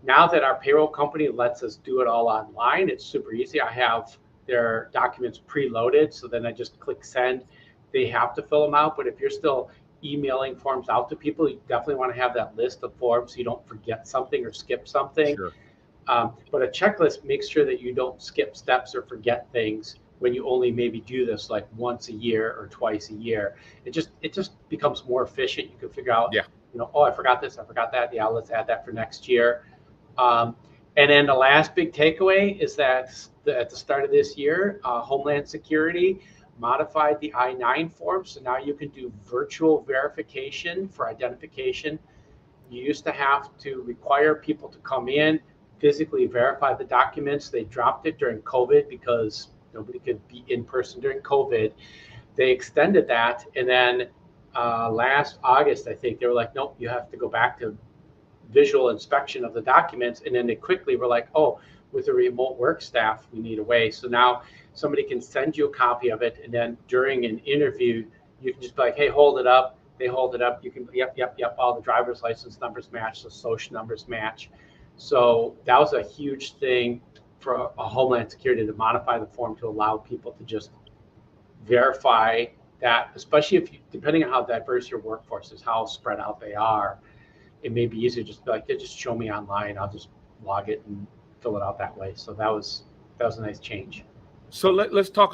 Now that our payroll company lets us do it all online, it's super easy. I have their documents preloaded, so then I just click send. They have to fill them out, but if you're still emailing forms out to people, you definitely want to have that list of forms so you don't forget something or skip something. Sure. But a checklist makes sure that you don't skip steps or forget things when you only maybe do this like once a year or twice a year. It just becomes more efficient. You can figure out, oh, I forgot this, I forgot that. Yeah, let's add that for next year. And then the last big takeaway is that at the start of this year, Homeland Security modified the I-9 form. So now you can do virtual verification for identification. You used to have to require people to come in, physically verify the documents. They dropped it during COVID because nobody could be in person during COVID. They extended that. And then last August, I think they were like, nope, you have to go back to visual inspection of the documents. And then they quickly were like, oh, with the remote work staff, we need a way. So now somebody can send you a copy of it. And then during an interview, you can just be like, hey, hold it up. They hold it up. You can, yep. All the driver's license numbers match, the social numbers match. So that was a huge thing for a Homeland Security to modify the form to allow people to just verify that, especially if you, depending on how diverse your workforce is, how spread out they are, it may be easier just to be like, just show me online. I'll just log it and fill it out that way. So that was a nice change. So let's talk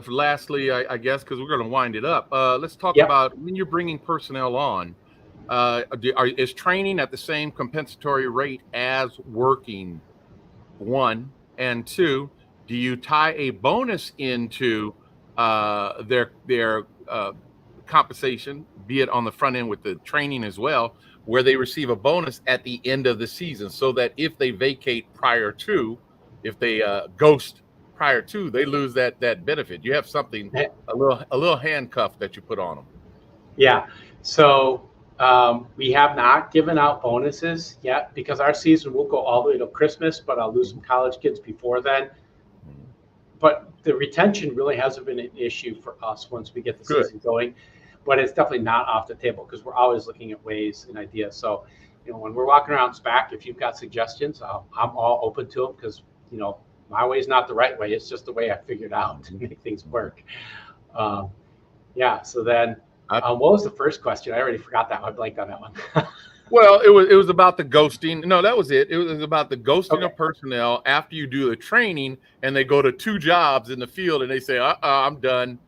lastly, I guess, because we're going to wind it up. Let's talk Yep. about when you're bringing personnel on. Is training at the same compensatory rate as working? One, and two, do you tie a bonus into their compensation, be it on the front end with the training as well, where they receive a bonus at the end of the season, so that if they vacate prior to, if they ghost prior to, they lose that benefit? You have something, a little handcuff that you put on them. Yeah. So we have not given out bonuses yet because our season will go all the way to Christmas, but I'll lose some college kids before then. But the retention really hasn't been an issue for us once we get the season going. But it's definitely not off the table because we're always looking at ways and ideas. So, when we're walking around SPAC, if you've got suggestions, I'm all open to them because, my way is not the right way. It's just the way I figured out to make things work. Yeah. So then, what was the first question? I already forgot that. I blanked on that one. Well, it was about the ghosting. No, that was it. It was about the ghosting of personnel after you do the training and they go to 2 jobs in the field and they say, I'm done.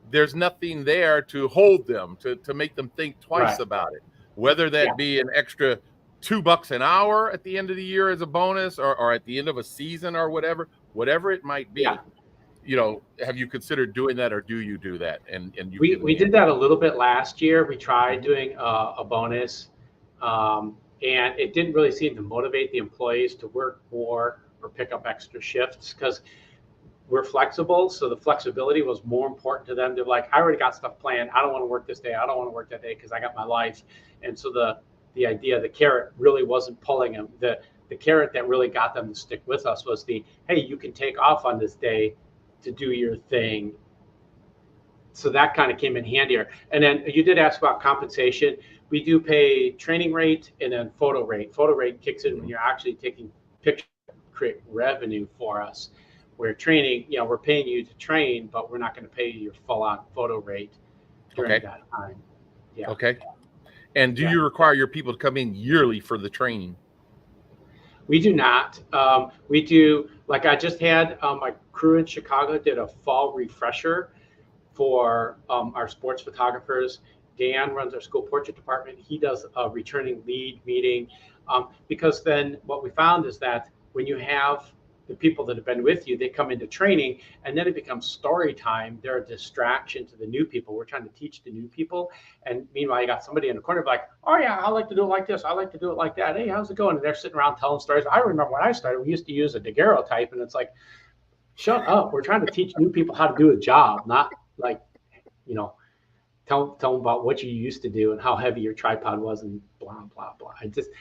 There's nothing there to hold them, to make them think twice about it, whether that be an extra $2 an hour at the end of the year as a bonus or at the end of a season or whatever it might be. Have you considered doing that, or do you do that? And we did that a little bit last year. We tried doing a bonus, and it didn't really seem to motivate the employees to work more or pick up extra shifts because we're flexible. So the flexibility was more important to them. They're like, I already got stuff planned. I don't want to work this day. I don't want to work that day because I got my life. And so the idea, the carrot really wasn't pulling them. The carrot that really got them to stick with us was hey, you can take off on this day to do your thing. So that kind of came in handier. And then you did ask about compensation. We do pay training rate and then photo rate. Photo rate kicks in when you're actually taking pictures to create revenue for us. Where training, we're paying you to train, but we're not going to pay you your full-on photo rate during that time. Yeah. Okay. And do you require your people to come in yearly for the training? We do not. We do, like I just had my crew in Chicago did a fall refresher for our sports photographers. Dan runs our school portrait department. He does a returning lead meeting because then what we found is that when you have the people that have been with you, they come into training and then it becomes story time. They're a distraction to the new people. We're trying to teach the new people. And meanwhile, you got somebody in the corner like, oh yeah, I like to do it like this. I like to do it like that. Hey, how's it going? And they're sitting around telling stories. I remember when I started, we used to use a daguerreotype and it's like, shut up. We're trying to teach new people how to do a job, not like, tell them about what you used to do and how heavy your tripod was and blah, blah, blah.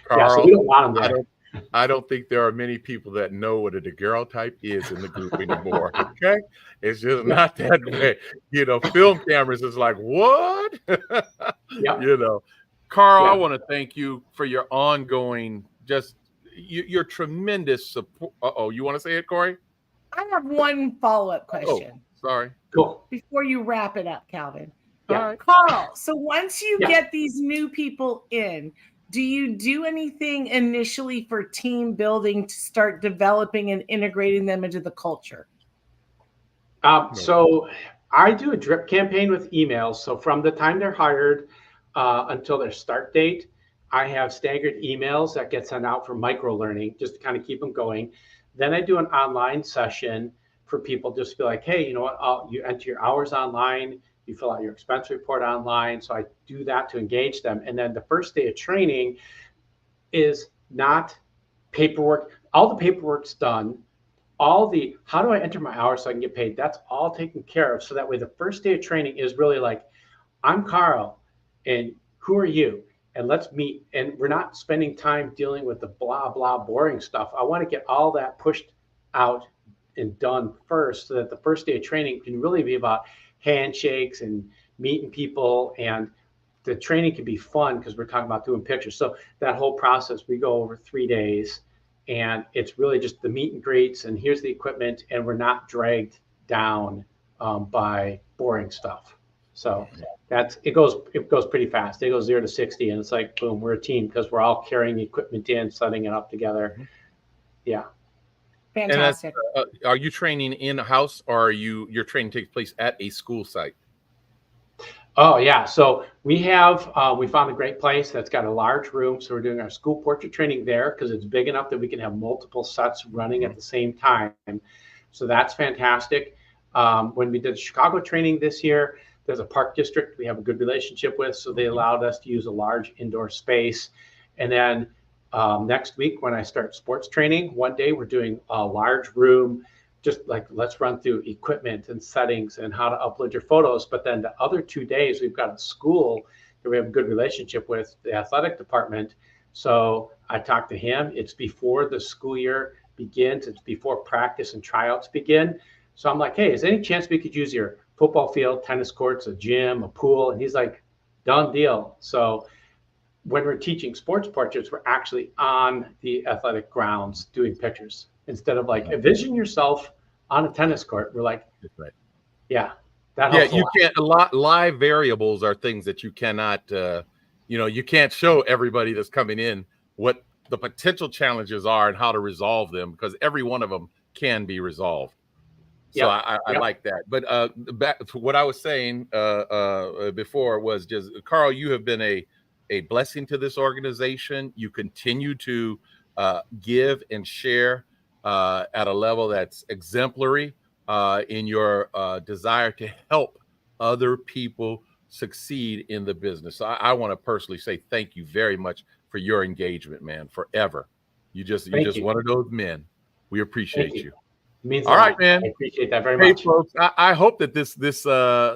Carl, so we don't want them there. I don't think there are many people that know what a daguerreotype is in the group anymore. Okay, it's just not that way. Film cameras is like what? Carl, I want to thank you for your ongoing, your tremendous support. You want to say it, Corey? I have one follow-up question. Oh, sorry. Cool. Before you wrap it up, Calvin. Yeah. Carl, so once you get these new people in, do you do anything initially for team building to start developing and integrating them into the culture? So I do a drip campaign with emails. So from the time they're hired until their start date, I have staggered emails that get sent out for micro learning just to kind of keep them going. Then I do an online session for people just to be like, hey, you know what? You enter your hours online, you fill out your expense report online. So I do that to engage them. And then the first day of training is not paperwork. All the paperwork's done. All the how do I enter my hours so I can get paid? That's all taken care of. So that way, the first day of training is really like, I'm Carl, and who are you? And let's meet. And we're not spending time dealing with the blah, blah, boring stuff. I want to get all that pushed out and done first so that the first day of training can really be about handshakes and meeting people. And the training can be fun because we're talking about doing pictures. So that whole process, we go over 3 days, and it's really just the meet and greets, and here's the equipment, and we're not dragged down by boring stuff. So it goes pretty fast. It goes 0 to 60, and it's like, boom, we're a team because we're all carrying equipment in, setting it up together. Yeah. Fantastic. And are you training in-house, or your training takes place at a school site? Oh yeah. So we found a great place that's got a large room. So we're doing our school portrait training there because it's big enough that we can have multiple sets running at the same time. So that's fantastic. When we did the Chicago training this year, there's a park district we have a good relationship with. So they allowed us to use a large indoor space. And then next week, when I start sports training, one day we're doing a large room, just like, let's run through equipment and settings and how to upload your photos. But then the other 2 days, we've got a school that we have a good relationship with, the athletic department. So I talked to him. It's before the school year begins. It's before practice and tryouts begin. So I'm like, hey, is there any chance we could use your football field, tennis courts, a gym, a pool? And he's like, done deal. So when we're teaching sports portraits, we're actually on the athletic grounds doing pictures instead of like envision yourself on a tennis court. We're like, yeah, that helps. Yeah, you can't. Live variables are things that you cannot. You can't show everybody that's coming in what the potential challenges are and how to resolve them, because every one of them can be resolved. So I like that. But back to what I was saying before was just, Carl, you have been a blessing to this organization. You continue to give and share at a level that's exemplary in your desire to help other people succeed in the business. So I want to personally say thank you very much for your engagement, man, forever. You're just one of those men. We appreciate you. Means all right, man. I appreciate that very much. Hey, folks, I hope that this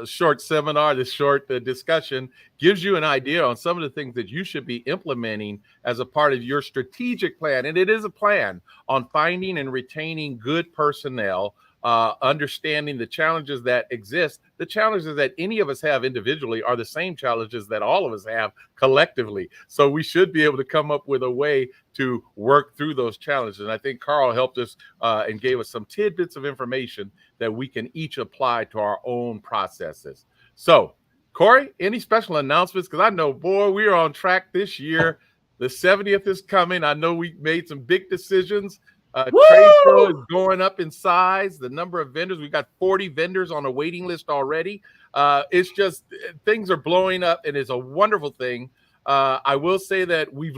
short seminar, this short discussion gives you an idea on some of the things that you should be implementing as a part of your strategic plan. And it is a plan on finding and retaining good personnel, understanding the challenges that exist. The challenges that any of us have individually are the same challenges that all of us have collectively. So we should be able to come up with a way to work through those challenges. And I think Carl helped us and gave us some tidbits of information that we can each apply to our own processes. So, Corey, any special announcements? Because I know, boy, we are on track this year. The 70th is coming. I know we made some big decisions. Trade show is going up in size. The number of vendors, we've got 40 vendors on a waiting list already. It's just, things are blowing up, and it's a wonderful thing. I will say that we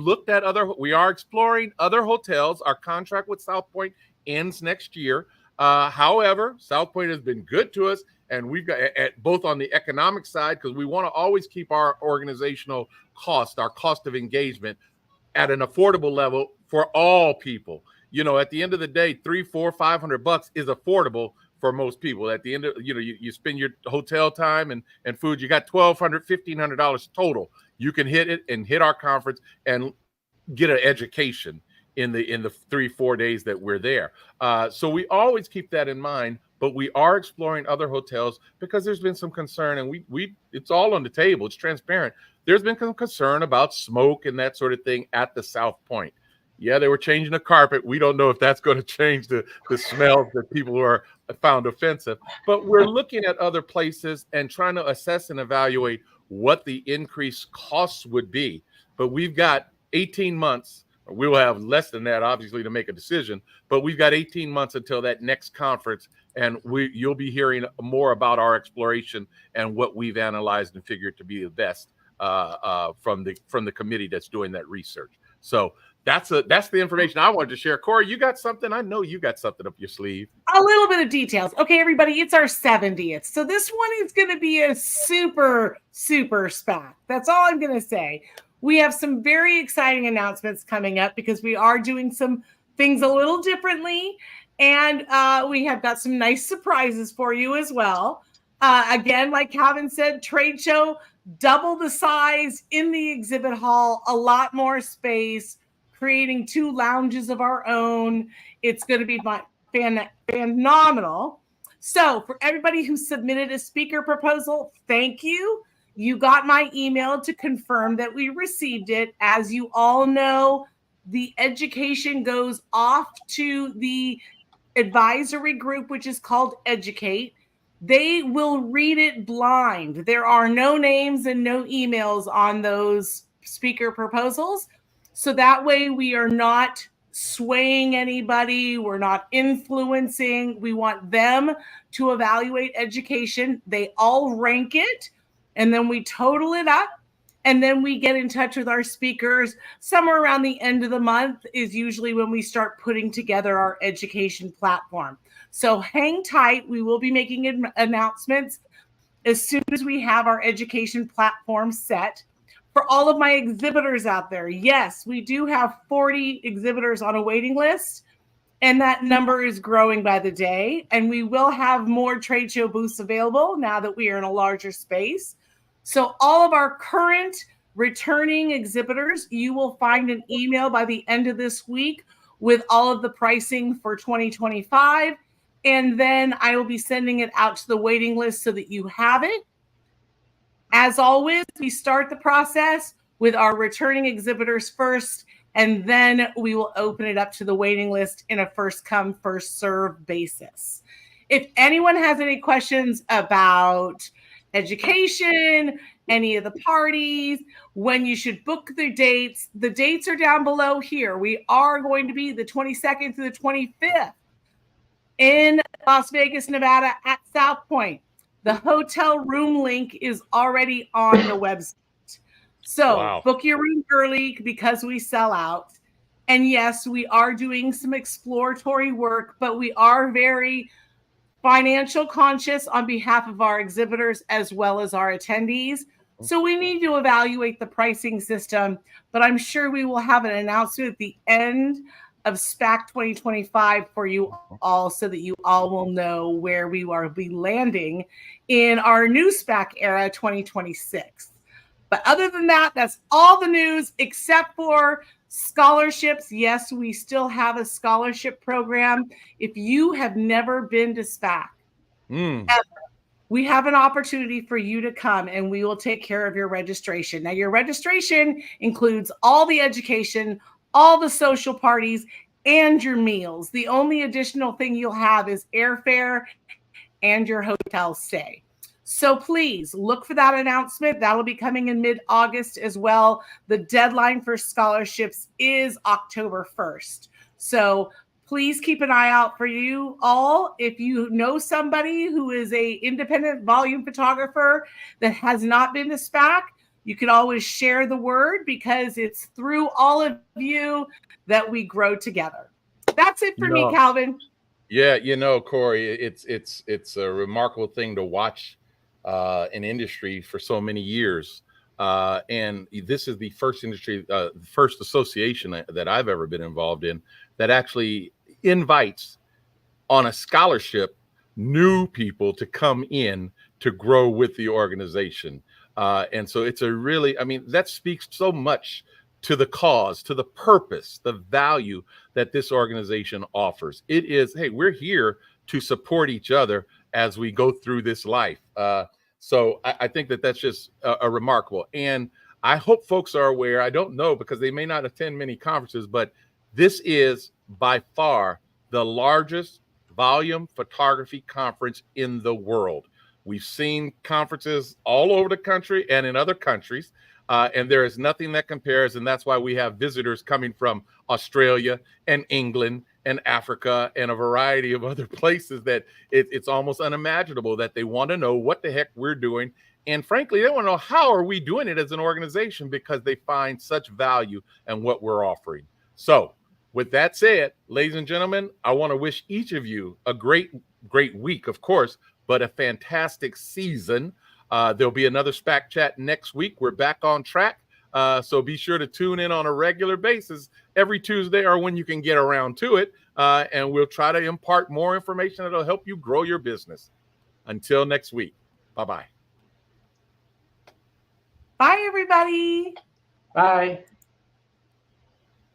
are exploring other hotels. Our contract with South Point ends next year. However, South Point has been good to us, and we've got both on the economic side, because we want to always keep our organizational cost, our cost of engagement, at an affordable level for all people. At the end of the day, $300, $400, $500 is affordable for most people. At the end of, you spend your hotel time and food, you got $1,200, $1,500 total. You can hit it and hit our conference and get an education in the 3-4 days that we're there. So we always keep that in mind, but we are exploring other hotels because there's been some concern, and it's all on the table. It's transparent. There's been some concern about smoke and that sort of thing at the South Point. Yeah, they were changing the carpet. We don't know if that's going to change the smells that people are found offensive. But we're looking at other places and trying to assess and evaluate what the increased costs would be. But we've got 18 months. We will have less than that, obviously, to make a decision. But we've got 18 months until that next conference, and you'll be hearing more about our exploration and what we've analyzed and figured to be the best from the committee that's doing that research. So that's the information I wanted to share. Corey, you got something? I know you got something up your sleeve. A little bit of details. Okay, everybody, it's our 70th. So this one is going to be a super, super SPAC. That's all I'm going to say. We have some very exciting announcements coming up because we are doing some things a little differently. And we have got some nice surprises for you as well. Again, like Calvin said, trade show, double the size in the exhibit hall, a lot more space, creating 2 lounges of our own. It's going to be phenomenal. So for everybody who submitted a speaker proposal, thank you. You got my email to confirm that we received it. As you all know, the education goes off to the advisory group, which is called Educate. They will read it blind. There are no names and no emails on those speaker proposals. So that way we are not swaying anybody. We're not influencing. We want them to evaluate education. They all rank it, and then we total it up. And then we get in touch with our speakers. Somewhere around the end of the month is usually when we start putting together our education platform. So hang tight. We will be making announcements as soon as we have our education platform set. For all of my exhibitors out there, yes, we do have 40 exhibitors on a waiting list, and that number is growing by the day. And we will have more trade show booths available now that we are in a larger space. So all of our current returning exhibitors, you will find an email by the end of this week with all of the pricing for 2025. And then I will be sending it out to the waiting list so that you have it. As always, we start the process with our returning exhibitors first, and then we will open it up to the waiting list in a first come, first serve basis. If anyone has any questions about education, any of the parties, when you should book the dates are down below here. We are going to be the 22nd through the 25th in Las Vegas, Nevada at South Point. The hotel room link is already on the website. So Book your room early because we sell out. And yes, we are doing some exploratory work, but we are very financial conscious on behalf of our exhibitors as well as our attendees. So we need to evaluate the pricing system, but I'm sure we will have an announcement at the end of SPAC 2025 for you all so that you all will know where we will be landing in our new SPAC era 2026. But other than that, that's all the news except for scholarships. Yes, we still have a scholarship program. If you have never been to SPAC, ever, we have an opportunity for you to come and we will take care of your registration. Now, your registration includes all the education, all the social parties, and your meals. The only additional thing you'll have is airfare and your hotel stay. So please look for that announcement. That'll be coming in mid-August as well. The deadline for scholarships is October 1st. So please keep an eye out for you all. If you know somebody who is an independent volume photographer that has not been to SPAC, you can always share the word because it's through all of you that we grow together. That's it for me, Calvin. Yeah, Corey, it's a remarkable thing to watch an industry for so many years. And this is the first first association that I've ever been involved in that actually invites on a scholarship new people to come in to grow with the organization. And so it's a really, that speaks so much to the cause, to the purpose, the value that this organization offers. It is, hey, we're here to support each other as we go through this life. So I think that that's just a remarkable. And I hope folks are aware, I don't know because they may not attend many conferences, but this is by far the largest volume photography conference in the world. We've seen conferences all over the country and in other countries, and there is nothing that compares. And that's why we have visitors coming from Australia and England and Africa and a variety of other places that it's almost unimaginable that they want to know what the heck we're doing. And frankly, they want to know how are we doing it as an organization because they find such value in what we're offering. So with that said, ladies and gentlemen, I want to wish each of you a great week, of course, but a fantastic season. There'll be another SPAC chat next week. We're back on track. So be sure to tune in on a regular basis every Tuesday or when you can get around to it. And we'll try to impart more information that'll help you grow your business. Until next week. Bye-bye. Bye, everybody. Bye.